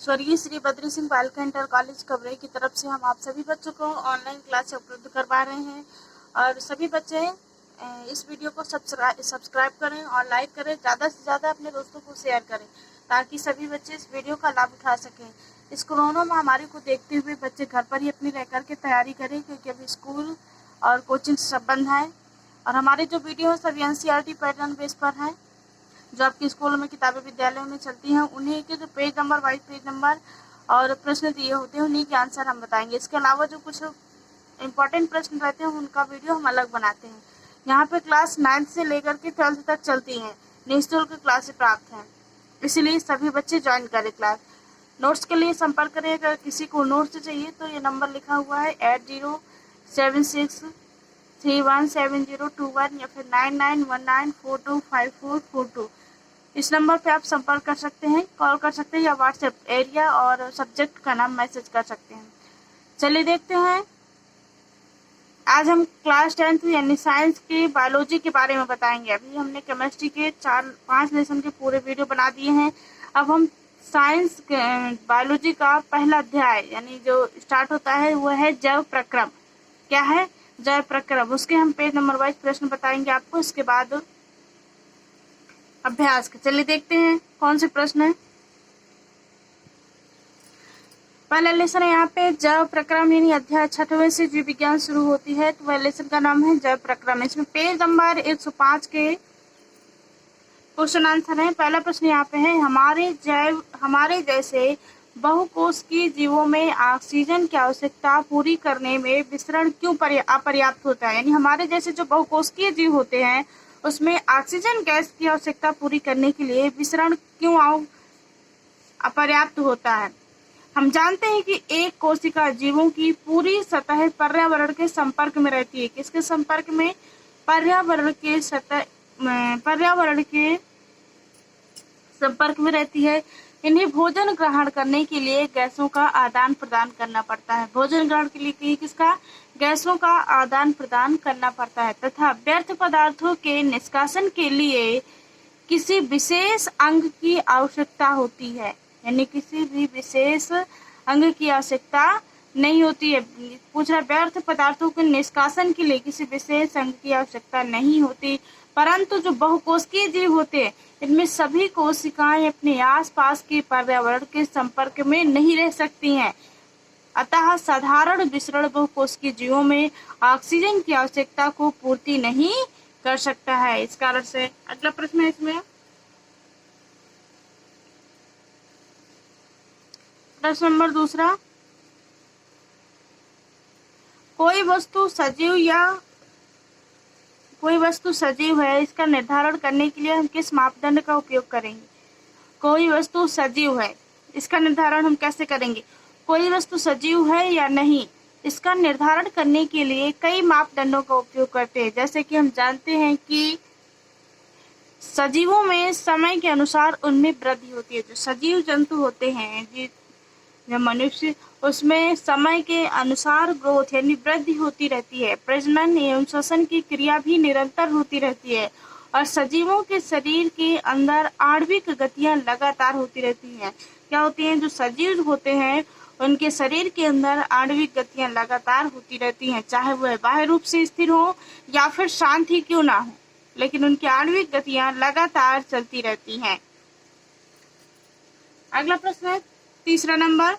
स्वर्गीय श्री बद्री सिंह बालिका inter college कबरे की तरफ से हम आप सभी बच्चों को ऑनलाइन क्लास उपलब्ध करवा रहे हैं और सभी बच्चे इस वीडियो को सब्सक्राइब करें और लाइक करें, ज़्यादा से ज़्यादा अपने दोस्तों को शेयर करें ताकि सभी बच्चे इस वीडियो का लाभ उठा सकें। इस कोरोना महामारी को देखते हुए बच्चे घर पर ही अपनी रह कर के तैयारी करें क्योंकि अभी स्कूल और कोचिंग सब बंद है और हमारे जो वीडियो है सभी NCERT पैटर्न बेस पर हैं। जो आपके स्कूलों में किताबें विद्यालयों में चलती हैं उन्हीं के जो page number wise page number और प्रश्न दिए होते हैं उन्हीं के आंसर हम बताएंगे। इसके अलावा जो कुछ इम्पोर्टेंट प्रश्न रहते हैं उनका वीडियो हम अलग बनाते हैं। यहाँ पे क्लास 9th से लेकर के 12th तक चलती हैं, निःशुल्क क्लासें प्राप्त हैं, इसलिए सभी बच्चे ज्वाइन करें क्लास। नोट्स के लिए संपर्क करें। अगर किसी को नोट्स चाहिए तो ये नंबर लिखा हुआ है 8076317021 या फिर 9919425442। इस नंबर पे आप संपर्क कर सकते हैं, कॉल कर सकते हैं या व्हाट्सएप एरिया और सब्जेक्ट का नाम मैसेज कर सकते हैं। चलिए देखते हैं, आज हम क्लास 10th यानी साइंस की बायोलॉजी के बारे में बताएंगे। अभी हमने केमिस्ट्री के 4-5 लेसन के पूरे वीडियो बना दिए हैं। अब हम साइंस बायोलॉजी का पहला अध्याय यानी जो स्टार्ट होता है वो है जैव प्रक्रम। क्या है जैव प्रक्रम, उसके हम पेज नंबर वाइज प्रश्न बताएंगे आपको। इसके बाद अभ्यास के चलिए देखते हैं कौन से प्रश्न है। पहला लेसन है यहाँ पे जैव प्रक्रम यानी अध्याय 6वें से जीव विज्ञान शुरू होती है तो वह लेसन का नाम है जैव प्रक्रम। इसमें पेज नंबर 105 के क्वेश्चन आंसर है। पहला प्रश्न यहाँ पे है, हमारे जैसे बहुकोशिकीय जीवों में ऑक्सीजन की आवश्यकता पूरी करने में विसरण क्यों अपर्याप्त होता है। यानी हमारे जैसे जो बहुकोशिकीय जीव होते हैं उसमें ऑक्सीजन गैस की आवश्यकता पूरी करने के लिए विसरण क्यों अपर्याप्त होता है। हम जानते हैं कि एक कोशिका जीवों की पूरी सतह पर्यावरण के संपर्क में रहती है। किसके संपर्क में? पर्यावरण के संपर्क में रहती है। इन्हें भोजन ग्रहण करने के लिए गैसों का आदान प्रदान करना पड़ता है। भोजन ग्रहण के लिए किसका? गैसों का आदान प्रदान करना पड़ता है तथा व्यर्थ पदार्थों के निष्कासन के लिए किसी विशेष अंग की आवश्यकता होती है। यानी किसी भी विशेष अंग की आवश्यकता नहीं होती है। पूछ रहा व्यर्थ पदार्थों के निष्कासन के लिए किसी विशेष अंग की आवश्यकता नहीं होती, परंतु जो बहुकोशिकीय जीव होते हैं इनमें सभी कोशिकाएं अपने आसपास के पर्यावरण के संपर्क में नहीं रह सकती हैं। अतः साधारण विसरण बहुकोशिकीय जीवों में ऑक्सीजन की आवश्यकता को पूर्ति नहीं कर सकता है। इस कारण से अगला प्रश्न है इसमें प्रश्न नंबर 2। कोई वस्तु सजीव है, इसका निर्धारण करने के लिए हम किस मापदंड का उपयोग करेंगे। कोई वस्तु सजीव है, इसका निर्धारण हम कैसे करेंगे। कोई वस्तु सजीव है या नहीं, इसका निर्धारण करने के लिए कई मापदंडों का उपयोग करते हैं। जैसे कि हम जानते हैं कि सजीवों में समय के अनुसार उनमें वृद्धि होती है। जो सजीव जंतु होते हैं जो मनुष्य, उसमें समय के अनुसार ग्रोथ यानी वृद्धि होती रहती है। प्रजनन एवं श्वसन की क्रिया भी निरंतर होती रहती है और सजीवों के शरीर के अंदर आणविक गतियां लगातार होती रहती हैं। क्या होती हैं? जो सजीव होते हैं उनके शरीर के अंदर आणविक गतियां लगातार होती रहती हैं, चाहे वह बाह्य रूप से स्थिर हो या फिर शांत ही क्यों ना हो, लेकिन उनकी आणविक गतियां लगातार चलती रहती हैं। अगला प्रश्न है 3 नंबर।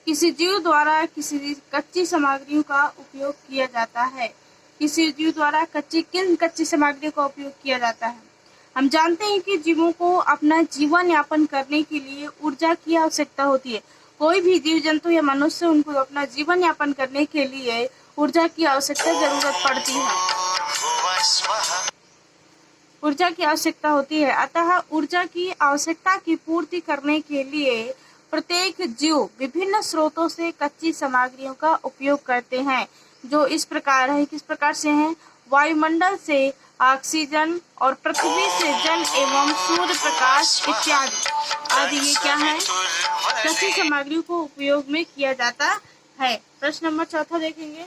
किसी जीव द्वारा किसी कच्ची सामग्रियों का उपयोग किया जाता है। किसी जीव द्वारा किन कच्ची सामग्रियों का उपयोग किया जाता है। हम जानते हैं कि जीवों को अपना जीवन यापन करने के लिए ऊर्जा की आवश्यकता होती है। कोई भी जीव जंतु या मनुष्य, उनको अपना जीवन यापन करने के लिए ऊर्जा की आवश्यकता जरूरत पड़ती है, ऊर्जा की आवश्यकता होती है। अतः ऊर्जा की आवश्यकता की पूर्ति करने के लिए प्रत्येक जीव विभिन्न स्रोतों से कच्ची सामग्रियों का उपयोग करते हैं, जो इस प्रकार है। किस प्रकार से हैं? वायुमंडल से ऑक्सीजन और पृथ्वी से जल एवं सूर्य प्रकाश इत्यादि आदि। ये क्या है? कच्ची सामग्रियों को उपयोग में किया जाता है। प्रश्न नंबर 4 देखेंगे।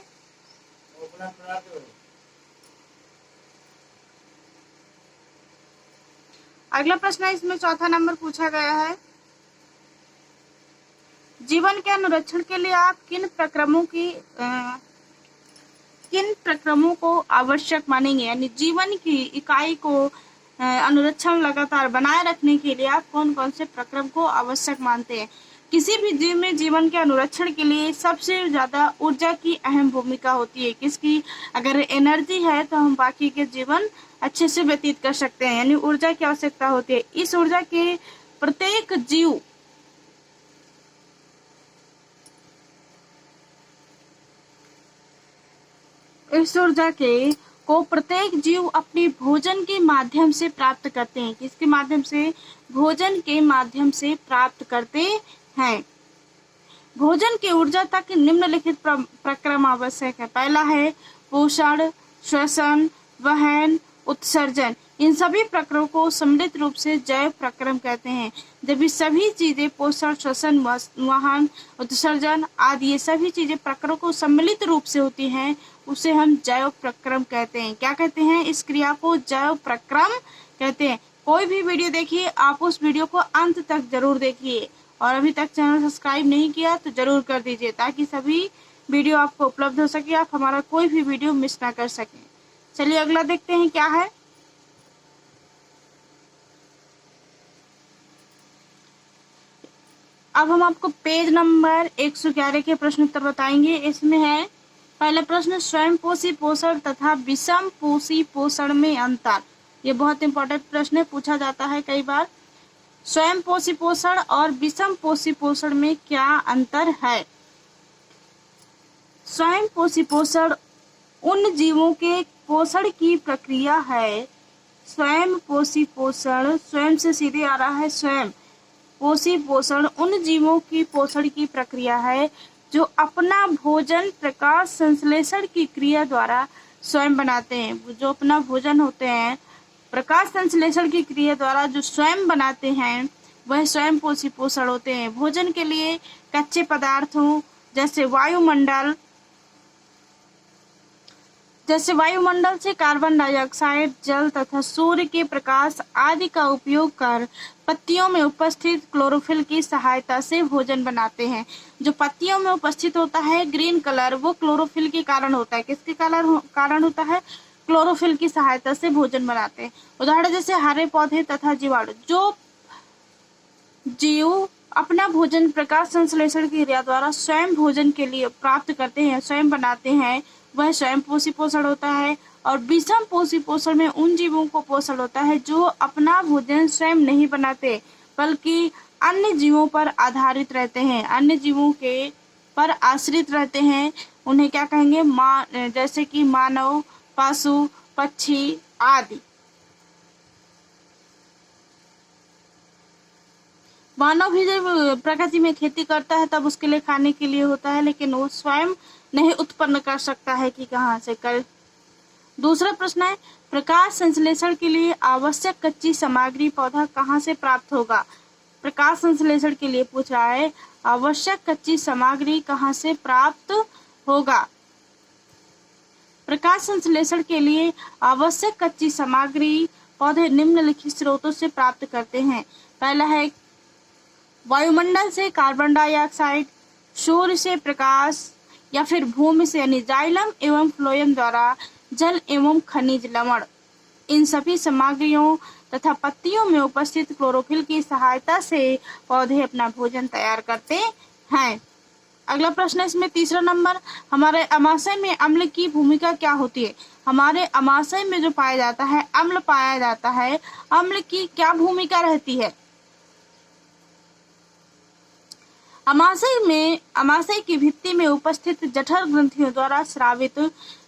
अगला प्रश्न है, इसमें चौथा नंबर पूछा गया है, जीवन के अनुरक्षण के लिए आप किन प्रक्रमों को आवश्यक मानेंगे, यानी जीवन की इकाई को अनुरक्षण लगातार बनाए रखने के लिए आप कौन कौन से प्रक्रम को आवश्यक मानते हैं। किसी भी जीव में जीवन के अनुरक्षण के लिए सबसे ज्यादा ऊर्जा की अहम भूमिका होती है। किसकी? अगर एनर्जी है तो हम बाकी के जीवन अच्छे से व्यतीत कर सकते हैं, यानी ऊर्जा की आवश्यकता होती है। इस ऊर्जा के प्रत्येक जीव प्रत्येक जीव अपने भोजन के माध्यम से प्राप्त करते हैं। किसके माध्यम से? भोजन के माध्यम से प्राप्त करते हैं। भोजन की ऊर्जा तक निम्नलिखित प्रक्रम आवश्यक है। पहला है पोषण, श्वसन, वहन, उत्सर्जन। इन सभी प्रक्रमों को सम्मिलित रूप से जैव प्रक्रम कहते हैं। जब ये सभी चीजें पोषण, श्वसन, वहन, उत्सर्जन आदि ये सभी चीजें प्रक्रम को सम्मिलित रूप से होती हैं, उसे हम जैव प्रक्रम कहते हैं। क्या कहते हैं? इस क्रिया को जैव प्रक्रम कहते हैं। कोई भी वीडियो देखिए, आप उस वीडियो को अंत तक जरूर देखिए, और अभी तक चैनल सब्सक्राइब नहीं किया तो जरूर कर दीजिए, ताकि सभी वीडियो आपको उपलब्ध हो सके, आप हमारा कोई भी वीडियो मिस ना कर सकें। चलिए अगला देखते हैं क्या है। अब हम आपको पेज नंबर 111 के प्रश्न उत्तर बताएंगे। इसमें है पहला प्रश्न, स्वयं पोषी पोषण तथा विषम पोषी पोषण में अंतर। ये बहुत इंपॉर्टेंट प्रश्न है, पूछा जाता है कई बार। स्वयं पोषी पोषण और विषम पोषी पोषण में क्या अंतर है? स्वयं पोषी पोषण उन जीवों के पोषण की प्रक्रिया है। स्वयं पोषी पोषण, स्वयं से सीधे आ रहा है, स्वयं पोषी पोषण उन जीवों की पोषण की प्रक्रिया है जो अपना भोजन प्रकाश संश्लेषण की क्रिया द्वारा स्वयं बनाते हैं। जो अपना भोजन होते हैं प्रकाश संश्लेषण की क्रिया द्वारा जो स्वयं बनाते हैं, वह स्वयं पोषी पोषण होते हैं। भोजन के लिए कच्चे पदार्थों जैसे वायुमंडल से कार्बन डाइऑक्साइड, जल तथा सूर्य के प्रकाश आदि का उपयोग कर पत्तियों में उपस्थित क्लोरोफिल की सहायता से भोजन बनाते हैं। जो पत्तियों में उपस्थित होता है ग्रीन कलर, वो क्लोरोफिल के कारण होता है। किसके कारण होता है? क्लोरोफिल की सहायता से भोजन बनाते हैं। उदाहरण जैसे हरे पौधे तथा जीवाणु। जो जीव अपना भोजन प्रकाश संश्लेषण की क्रिया द्वारा स्वयं भोजन के लिए प्राप्त करते हैं, स्वयं बनाते हैं, वह स्वयं पोषी पोषण होता है। और विषम पोषी पोषण में उन जीवों को पोषण होता है जो अपना भोजन स्वयं नहीं बनाते, बल्कि अन्य जीवों पर आधारित रहते हैं, अन्य जीवों के पर आश्रित रहते हैं। उन्हें क्या कहेंगे? जैसे कि मानव, पशु, पक्षी आदि। मानव भी जब प्रकृति में खेती करता है तब उसके लिए खाने के लिए होता है, लेकिन वो स्वयं नहीं उत्पन्न कर सकता है कि कहाँ से कर। दूसरा प्रश्न है, प्रकाश संश्लेषण के लिए आवश्यक कच्ची सामग्री पौधा कहाँ से प्राप्त होगा? प्रकाश संश्लेषण के लिए पूछ रहा है, आवश्यक कच्ची सामग्री कहाँ से प्राप्त होगा? प्रकाश संश्लेषण के लिए आवश्यक कच्ची सामग्री पौधे निम्नलिखित स्रोतों से प्राप्त करते हैं। पहला है वायुमंडल से कार्बन डाइऑक्साइड, सूर्य से प्रकाश, या फिर भूमि से यानी जाइलम एवं फ्लोएम द्वारा जल एवं खनिज लवण। इन सभी सामग्रियों तथा पत्तियों में उपस्थित क्लोरोफिल की सहायता से पौधे अपना भोजन तैयार करते हैं। अगला प्रश्न है इसमें तीसरा नंबर, हमारे अमाशय में अम्ल की भूमिका क्या होती है? हमारे अमाशय में जो पाया जाता है अम्ल पाया जाता है, अम्ल की क्या भूमिका रहती है? अमाशय की भित्ति में उपस्थित जठर ग्रंथियों द्वारा स्रावित,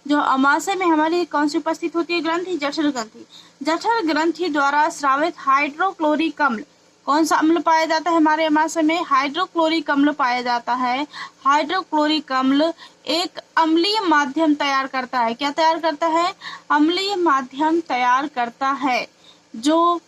जो अमाशय में हमारी कौन सी उपस्थित होती है ग्रंथि? जठर ग्रंथि। जठर ग्रंथि द्वारा स्रावित हाइड्रोक्लोरिक अम्ल, कौन सा अम्ल पाया जाता है हमारे अमाशय में? हाइड्रोक्लोरिक अम्ल पाया जाता है। हाइड्रोक्लोरिक अम्ल एक अम्लीय माध्यम तैयार करता है। क्या तैयार करता है? अम्लीय माध्यम तैयार करता है, जो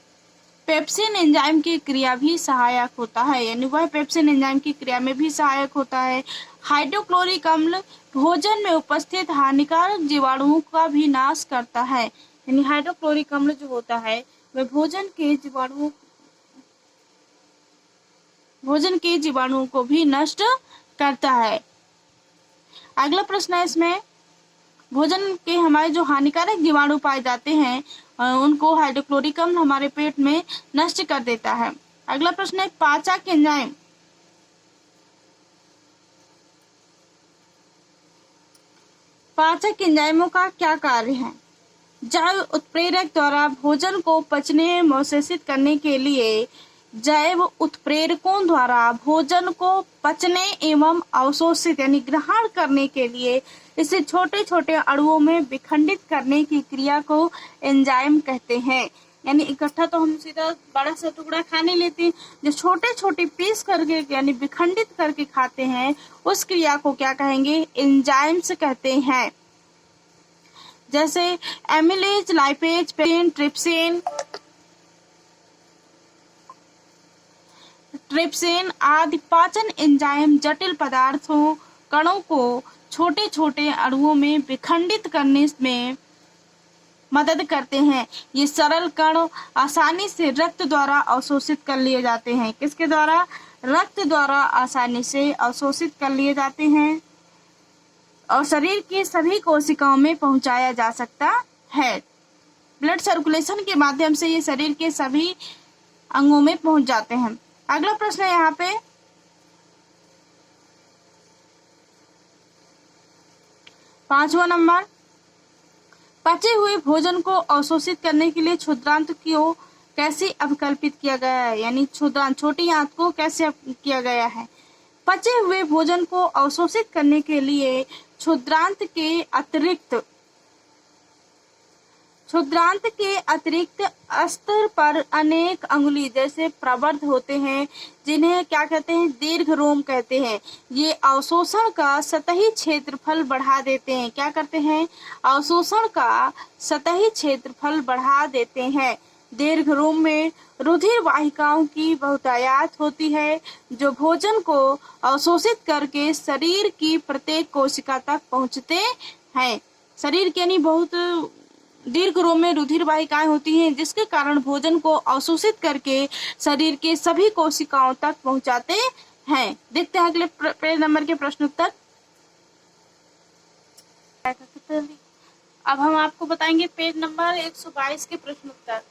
पेप्सिन एंजाइम की क्रिया भी सहायक होता है, यानी वह पेप्सिन एंजाइम की क्रिया में भी सहायक होता है। हाइड्रोक्लोरिक अम्ल भोजन में उपस्थित हानिकारक जीवाणुओं का भी नाश करता है, यानी हाइड्रोक्लोरिक अम्ल जो होता है वह भोजन के जीवाणुओं को भी नष्ट करता है। अगला प्रश्न है इसमें, भोजन के हमारे जो हानिकारक जीवाणु पाए जाते हैं उनको हाइड्रोक्लोरिक अम्ल हमारे पेट में नष्ट कर देता है। अगला प्रश्न है, पाचक एंजाइम पाचक एंजाइमों का क्या कार्य है? जैव उत्प्रेरक द्वारा भोजन को पचने में अवशोषित करने के लिए जैव उत्प्रेरकों द्वारा भोजन को पचने एवं अवशोषित यानी ग्रहण करने के लिए इसे छोटे छोटे अणुओं में विखंडित करने की क्रिया को एंजाइम कहते हैं। यानी इकट्ठा तो हम सीधा बड़ा सा टुकड़ा खा नहीं लेते, जो छोटे छोटे पीस करके यानी विखंडित करके खाते हैं उस क्रिया को क्या कहेंगे? एंजाइम्स कहते हैं। जैसे एमिलेज, लाइपेज, पेन, ट्रिप्सिन आदि पाचन एंजाइम जटिल पदार्थों कणों को छोटे छोटे अणुओं में विखंडित करने में मदद करते हैं। ये सरल कण आसानी से रक्त द्वारा अवशोषित कर लिए जाते हैं। किसके द्वारा? रक्त द्वारा आसानी से अवशोषित कर लिए जाते हैं और शरीर की सभी कोशिकाओं में पहुंचाया जा सकता है। ब्लड सर्कुलेशन के माध्यम से ये शरीर के सभी अंगों में पहुंच जाते हैं। अगला प्रश्न है यहाँ पे, पांचवा नंबर, पचे हुए भोजन को अवशोषित करने के लिए क्षुद्रांत को कैसे अवकल्पित किया गया है? यानी क्षुद्रांत छोटी आंत को कैसे किया गया है? पचे हुए भोजन को अवशोषित करने के लिए क्षुद्रांत के अतिरिक्त स्तर पर अनेक अंगुली जैसे प्रवर्ध होते हैं, जिन्हें क्या कहते हैं? दीर्घ रोम कहते हैं। ये अवशोषण का सतही क्षेत्रफल बढ़ा देते हैं। क्या करते हैं? अवशोषण का सतही क्षेत्रफल बढ़ा देते हैं। दीर्घ रोम में रुधिर वाहिकाओं की बहुतायत होती है जो भोजन को अवशोषित करके शरीर की प्रत्येक कोशिका तक पहुंचते हैं। शरीर के यानी बहुत दीर्घ रोम में रुधिर वाहिकाएं होती हैं जिसके कारण भोजन को अवशोषित करके शरीर के सभी कोशिकाओं तक पहुंचाते हैं। देखते हैं अगले पेज नंबर के प्रश्न उत्तर। अब हम आपको बताएंगे पेज नंबर 122 के प्रश्न उत्तर।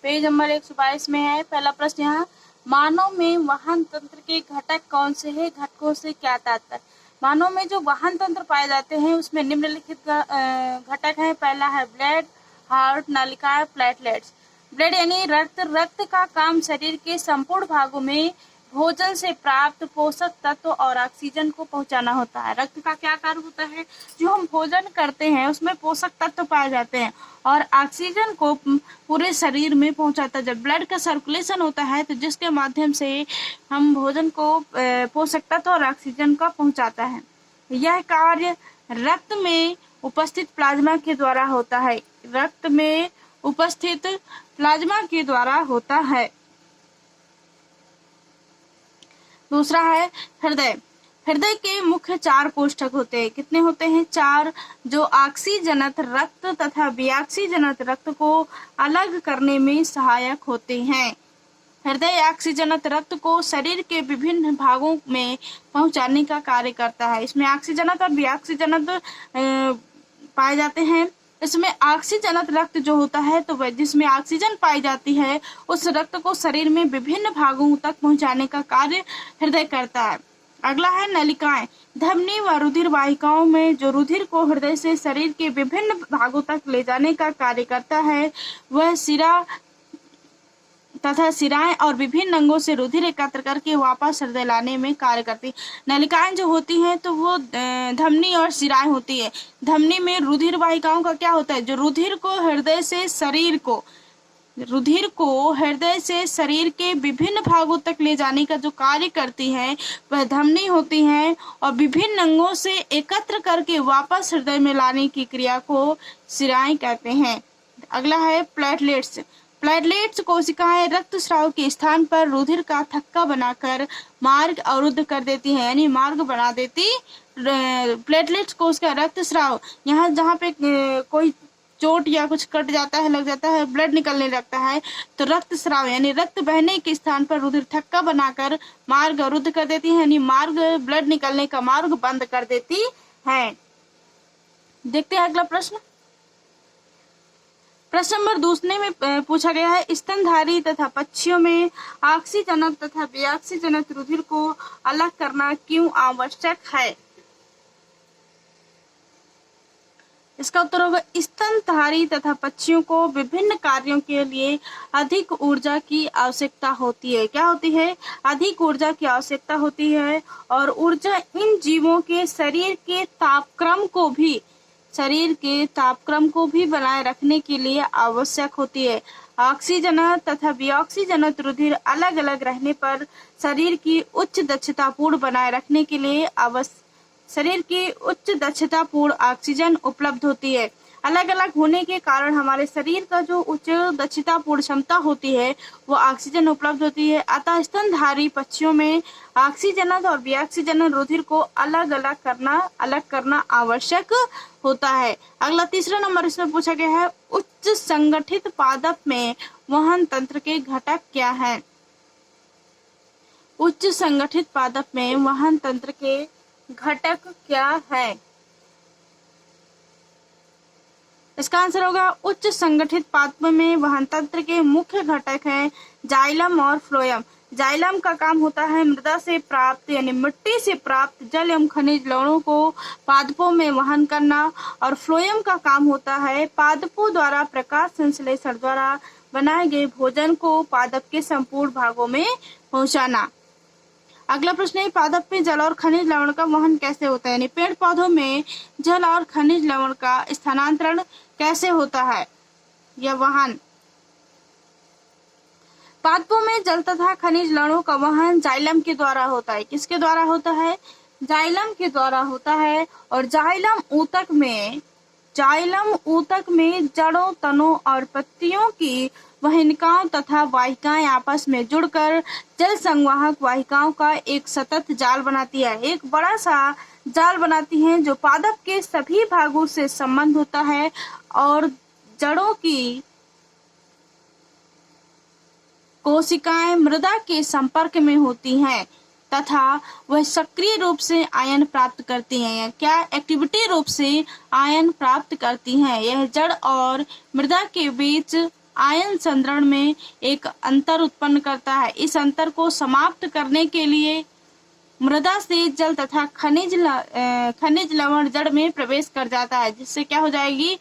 पेज नंबर 122 में है पहला प्रश्न, यहाँ मानव में वाहन तंत्र के घटक कौन से हैं? घटकों से क्या तात्पर्य? मानव में जो वाहन तंत्र पाए जाते हैं उसमें निम्नलिखित घटक हैं। पहला है ब्लड, हार्ट, नलिकाएं, प्लेटलेट्स। ब्लड यानी रक्त। रक्त का काम शरीर के संपूर्ण भागों में भोजन से प्राप्त पोषक तत्व और ऑक्सीजन को पहुंचाना होता है। रक्त का क्या कार्य होता है? जो हम भोजन करते हैं उसमें पोषक तत्व पाए जाते हैं और ऑक्सीजन को पूरे शरीर में पहुंचाता है। जब ब्लड का सर्कुलेशन होता है तो जिसके माध्यम से हम भोजन को पोषक तत्व और ऑक्सीजन का पहुंचाता है। यह कार्य रक्त में उपस्थित प्लाज्मा के द्वारा होता है। रक्त में उपस्थित प्लाज्मा के द्वारा होता है। दूसरा है हृदय। हृदय के मुख्य 4 कोष्ठक होते हैं। कितने होते हैं? 4, जो ऑक्सीजनत रक्त तथा विऑक्सीजनत रक्त को अलग करने में सहायक होते हैं। हृदय ऑक्सीजनत रक्त को शरीर के विभिन्न भागों में पहुंचाने का कार्य करता है। इसमें ऑक्सीजनत और विऑक्सीजनत पाए जाते हैं। इसमें ऑक्सीजनत रक्त जो होता है तो वह जिसमें ऑक्सीजन पाई जाती है उस रक्त को शरीर में विभिन्न भागों तक पहुंचाने का कार्य हृदय करता है। अगला है नलिकाएं। धमनी व रुधिर वाहिकाओं में जो रुधिर को हृदय से शरीर के विभिन्न भागों तक ले जाने का कार्य करता है वह सिरा तथा सिराएं और विभिन्न अंगों से रुधिर एकत्र करके वापस हृदय लाने में कार्य करती। नलिकाएं जो होती हैं तो वो धमनी और सिराएं होती है। धमनी में रुधिर वाहिकाओं का क्या होता है? जो रुधिर को हृदय से शरीर के विभिन्न भागों तक ले जाने का जो कार्य करती है वह धमनी होती है और विभिन्न अंगों से एकत्र करके वापस हृदय में लाने की क्रिया को सिराएं कहते हैं। अगला है प्लेटलेट्स। प्लेटलेट्स कोशिकाएं रक्तस्राव के स्थान पर रुधिर का थक्का बनाकर मार्ग अवरुद्ध कर देती है, यानी मार्ग बना देती। प्लेटलेट्स कोशिका रक्तस्राव, यहाँ जहाँ पे कोई चोट या कुछ कट जाता है, लग जाता है, ब्लड निकलने लगता है, तो रक्त स्राव यानी रक्त बहने के स्थान पर रुधिर थक्का बनाकर मार्ग अवरुद्ध कर देती है, यानी मार्ग ब्लड निकलने का मार्ग बंद कर देती है। देखते हैं अगला प्रश्न। प्रश्न नंबर दूसरे में पूछा गया है, स्तनधारी तथा पक्षियों में ऑक्सीजनक तथा विऑक्सीजनक रुधिर को अलग करना क्यों आवश्यक है? इसका उत्तर होगा, स्तनधारी तथा पक्षियों को विभिन्न कार्यों के लिए अधिक ऊर्जा की आवश्यकता होती है। क्या होती है? अधिक ऊर्जा की आवश्यकता होती है, और ऊर्जा इन जीवों के शरीर के तापक्रम को भी बनाए रखने के लिए आवश्यक होती है। ऑक्सीजन तथा विऑक्सीजनित रुधिर अलग अलग रहने पर शरीर की उच्च दक्षतापूर्ण ऑक्सीजन उपलब्ध होती है। अलग अलग होने के कारण हमारे शरीर का जो उच्च दक्षतापूर्ण क्षमता होती है वो ऑक्सीजन उपलब्ध होती है। अतः स्तनधारी पक्षियों में ऑक्सीजनित और विऑक्सीजनित रुधिर को अलग करना आवश्यक होता है। अगला तीसरा नंबर इसमें पूछा गया है, उच्च संगठित पादप में वहन तंत्र के घटक क्या हैं? उच्च संगठित पादप में वहन तंत्र के घटक क्या है? इसका आंसर होगा, उच्च संगठित पादप में वहन तंत्र के मुख्य घटक हैं जाइलम और फ्लोएम। जाइलम का काम होता है मृदा से प्राप्त यानी मिट्टी से प्राप्त जल एवं खनिज लवणों को पादपों में वहन करना, और फ्लोएम का काम होता है पादपों द्वारा प्रकाश संश्लेषण द्वारा बनाए गए भोजन को पादप के संपूर्ण भागों में पहुंचाना। अगला प्रश्न है, पादप में जल और खनिज लवण का वहन कैसे होता है? यानी पेड़ पौधों में जल और खनिज लवण का स्थानांतरण कैसे होता है या वहन? पादपों में जल तथा खनिज लवणों का वहन जाइलम के द्वारा होता है। किसके द्वारा होता है? जाइलम के द्वारा होता है। और जाइलम ऊतक में जड़ों, तनों और पत्तियों की वाहिकाओं तथा वाहिकाएं आपस में जुड़कर जल संवाहक वाहिकाओं का एक सतत जाल बनाती है, एक बड़ा सा जाल बनाती हैं जो पादप के सभी भागों से संबंध होता है, और जड़ों की कोशिकाएं मृदा के संपर्क में होती हैं तथा वह सक्रिय रूप से आयन प्राप्त करती हैं, या क्या एक्टिविटी रूप से आयन प्राप्त करती हैं। यह जड़ और मृदा के बीच आयन संचरण में एक अंतर उत्पन्न करता है। इस अंतर को समाप्त करने के लिए मृदा से जल तथा खनिज लवण जड़ में प्रवेश कर जाता है, जिससे क्या हो जाएगी,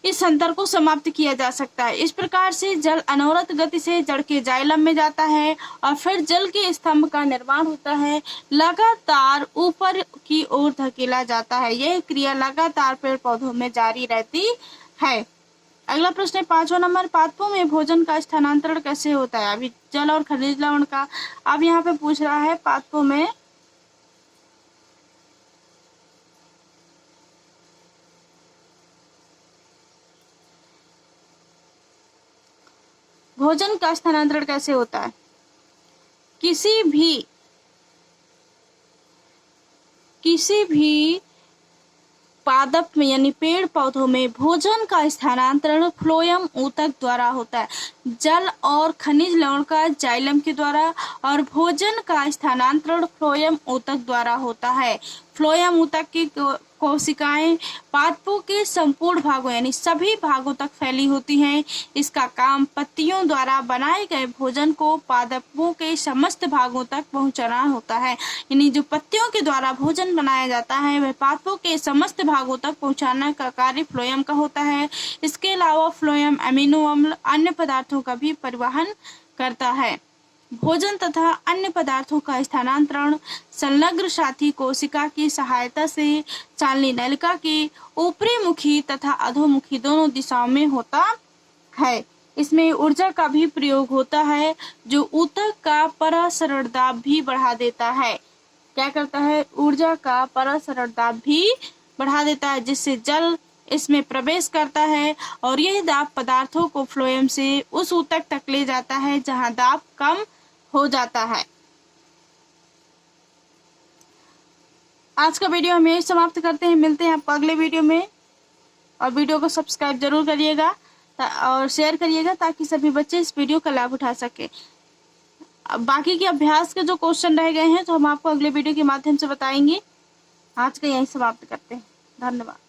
इस अंतर को समाप्त किया जा सकता है। इस प्रकार से जल अनवरत गति से जड़ के जाइलम में जाता है और फिर जल के स्तंभ का निर्माण होता है, लगातार ऊपर की ओर धकेला जाता है। यह क्रिया लगातार पेड़ पौधों में जारी रहती है। अगला प्रश्न है 5वां नंबर, पादपों में भोजन का स्थानांतरण कैसे होता है? अभी जल और खनिज लवण का अब यहाँ पे पूछ रहा है, पादपों में भोजन का स्थानांतरण कैसे होता है? किसी भी पादप में यानी पेड़ पौधों में भोजन का स्थानांतरण फ्लोएम ऊतक द्वारा होता है। जल और खनिज लवण का जाइलम के द्वारा, और भोजन का स्थानांतरण फ्लोएम ऊतक द्वारा होता है। फ्लोएम ऊतक की कोशिकाएं पादपों के संपूर्ण भागों यानी सभी भागों तक फैली होती हैं। इसका काम पत्तियों द्वारा बनाए गए भोजन को पादपों के समस्त भागों तक पहुंचाना होता है। यानी जो पत्तियों के द्वारा भोजन बनाया जाता है वह पादपों के समस्त भागों तक पहुंचाने का कार्य फ्लोएम का होता है। इसके अलावा फ्लोएम अमीनो अम्ल अन्य पदार्थों का भी परिवहन करता है। भोजन तथा अन्य पदार्थों का स्थानांतरण संलग्न साथी कोशिका की सहायता से चालनी नलिका के ऊपरी मुखी तथा अधोमुखी दोनों दिशाओं में होता है। इसमें ऊर्जा का भी प्रयोग होता है जो ऊतक का परासरण दाब भी बढ़ा देता है। क्या करता है? ऊर्जा का परासरण दाब भी बढ़ा देता है, जिससे जल इसमें प्रवेश करता है और यह दाब पदार्थों को फ्लोएम से उस ऊतक तक ले जाता है जहां दाब कम हो जाता है। आज का वीडियो हम यही समाप्त करते हैं। मिलते हैं आपको अगले वीडियो में। और वीडियो को सब्सक्राइब जरूर करिएगा और शेयर करिएगा ताकि सभी बच्चे इस वीडियो का लाभ उठा सके। बाकी के अभ्यास के जो क्वेश्चन रह गए हैं तो हम आपको अगले वीडियो के माध्यम से बताएंगे। आज का यहीं समाप्त करते हैं। धन्यवाद।